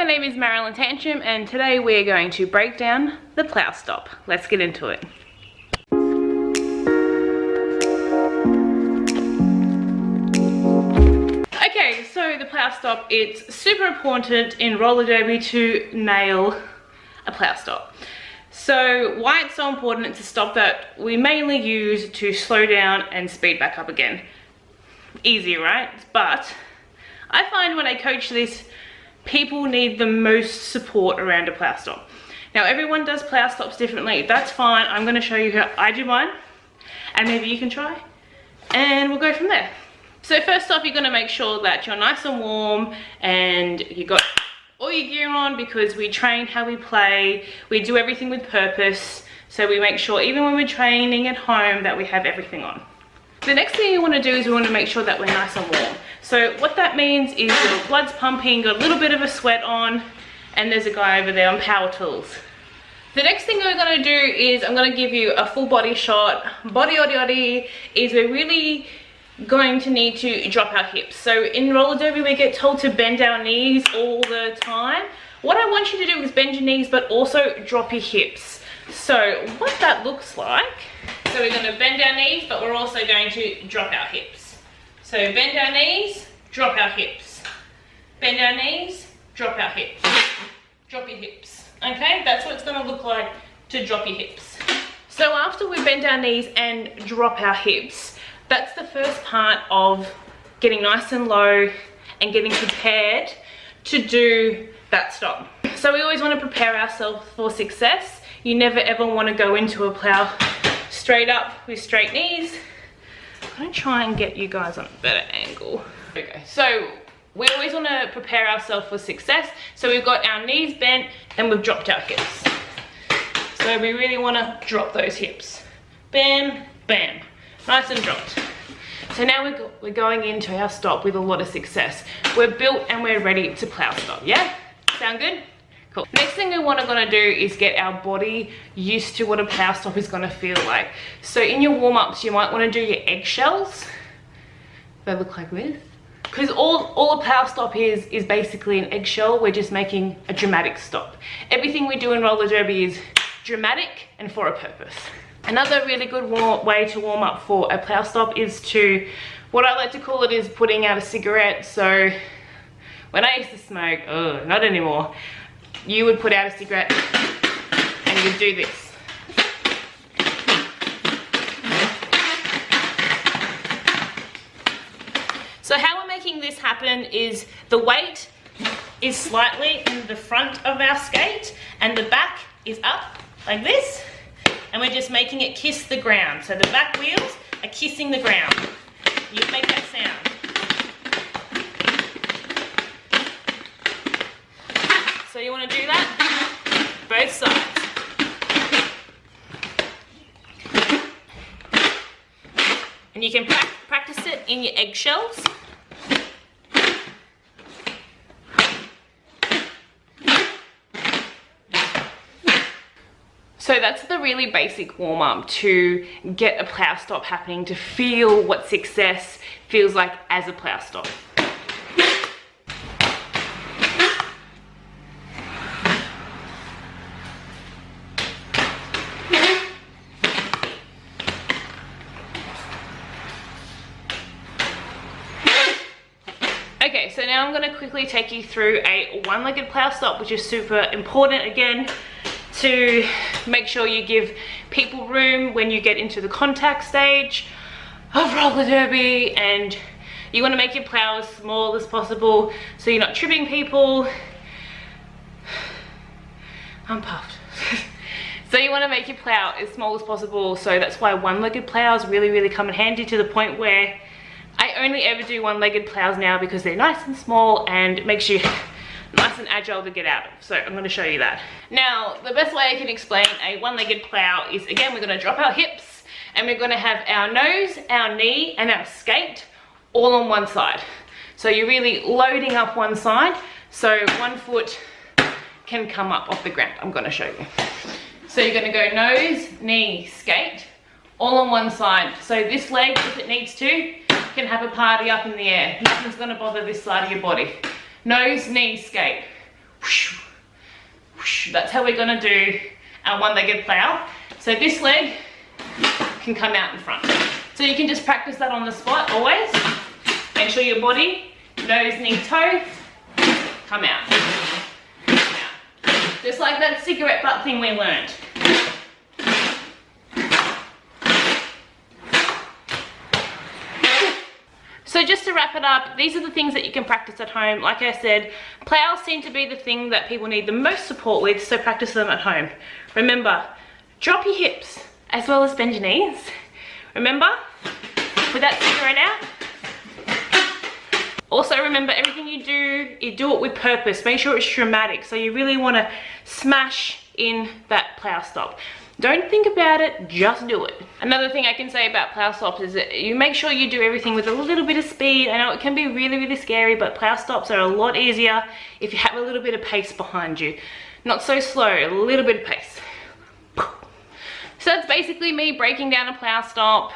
name is Marilyn Tantrum and today we're going to break down the plough stop. Let's get into it. Okay, so the plough stop, it's super important in roller derby to nail a plough stop. So why it's so important, it's a stop that we mainly use to slow down and speed back up again. Easy, right? But I find when I coach this, people need the most support around a plough stop. Now everyone does plough stops differently. That's fine. I'm going to show you how I do mine and maybe you can try and we'll go from there. So first off, you're going to make sure that you're nice and warm and you got all your gear on, because we train how we play. We do everything with purpose. So we make sure even when we're training at home that we have everything on. The next thing you want to do is we want to make sure that we're nice and warm. So what that means is your blood's pumping, got a little bit of a sweat on, and there's a guy over there on power tools. The next thing we're going to do is I'm going to give you a full body shot. Body is we're really going to need to drop our hips. So in roller derby we get told to bend our knees all the time. What I want you to do is bend your knees but also drop your hips. So what that looks like, so we're going to bend our knees but we're also going to drop our hips. So bend our knees, drop our hips. Bend our knees, drop our hips. Drop your hips. Okay, that's what it's going to look like to drop your hips. So after we bend our knees and drop our hips, that's the first part of getting nice and low and getting prepared to do that stop. So we always want to prepare ourselves for success. You never ever want to go into a plough straight up with straight knees. I'm going to try and get you guys on a better angle. Okay, so we always want to prepare ourselves for success. So we've got our knees bent and we've dropped our hips. So we really want to drop those hips. Bam, bam. Nice and dropped. So now we're going into our stop with a lot of success. We're built and we're ready to plough stop, yeah? Sound good? Cool. Next thing we want to do is get our body used to what a plough stop is going to feel like. So in your warm-ups, you might want to do your eggshells. They look like this. Because all a plough stop is basically an eggshell. We're just making a dramatic stop. Everything we do in roller derby is dramatic and for a purpose. Another really good way to warm up for a plough stop is to, what I like to call it is putting out a cigarette. So when I used to smoke, not anymore, you would put out a cigarette and you'd do this. So how we're making this happen is the weight is slightly in the front of our skate and the back is up like this. And we're just making it kiss the ground. So the back wheels are kissing the ground. You make that sound. So you want to do that both sides. And you can practice it in your eggshells. So that's the really basic warm-up to get a plough stop happening, to feel what success feels like as a plough stop. Okay, so now I'm going to quickly take you through a one-legged plough stop, which is super important again, to make sure you give people room when you get into the contact stage of roller derby, and you want to make your plough as small as possible so you're not tripping people. I'm puffed. So you want to make your plough as small as possible, so that's why one-legged ploughs really come in handy, to the point where I only ever do one-legged ploughs now because they're nice and small and it makes you nice and agile to get out of. So I'm going to show you that. Now, the best way I can explain a one-legged plough is, again, we're going to drop our hips and we're going to have our nose, our knee and our skate all on one side. So you're really loading up one side, so one foot can come up off the ground. I'm going to show you. So you're going to go nose, knee, skate, all on one side. So this leg, if it needs to, can have a party up in the air. Nothing's going to bother this side of your body. Nose, knee, skate. whoosh, whoosh. That's how we're gonna do our one-legged plow. So this leg can come out in front. So you can just practice that on the spot always. Make sure your body, nose, knee, toe, come out. Come out. Just like that cigarette butt thing we learned. So just to wrap it up, these are the things that you can practice at home. Like I said, plows seem to be the thing that people need the most support with, so practice them at home. Remember, drop your hips as well as bend your knees. Remember, with that cigarette out. Also remember, everything you do it with purpose. Make sure it's dramatic. So you really want to smash in that plow stop. Don't think about it, just do it. Another thing I can say about plow stops is that you make sure you do everything with a little bit of speed. I know it can be really, really scary, but plow stops are a lot easier if you have a little bit of pace behind you. Not so slow, a little bit of pace. So that's basically me breaking down a plow stop.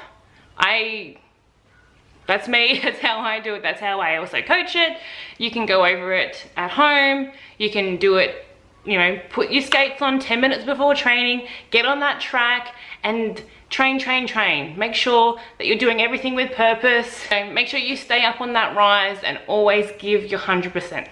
That's me, that's how I do it, that's how I also coach it. You can go over it at home, you can do it, you know, put your skates on 10 minutes before training, get on that track and train. Make sure that you're doing everything with purpose. So make sure you stay up on that rise and always give your 100%.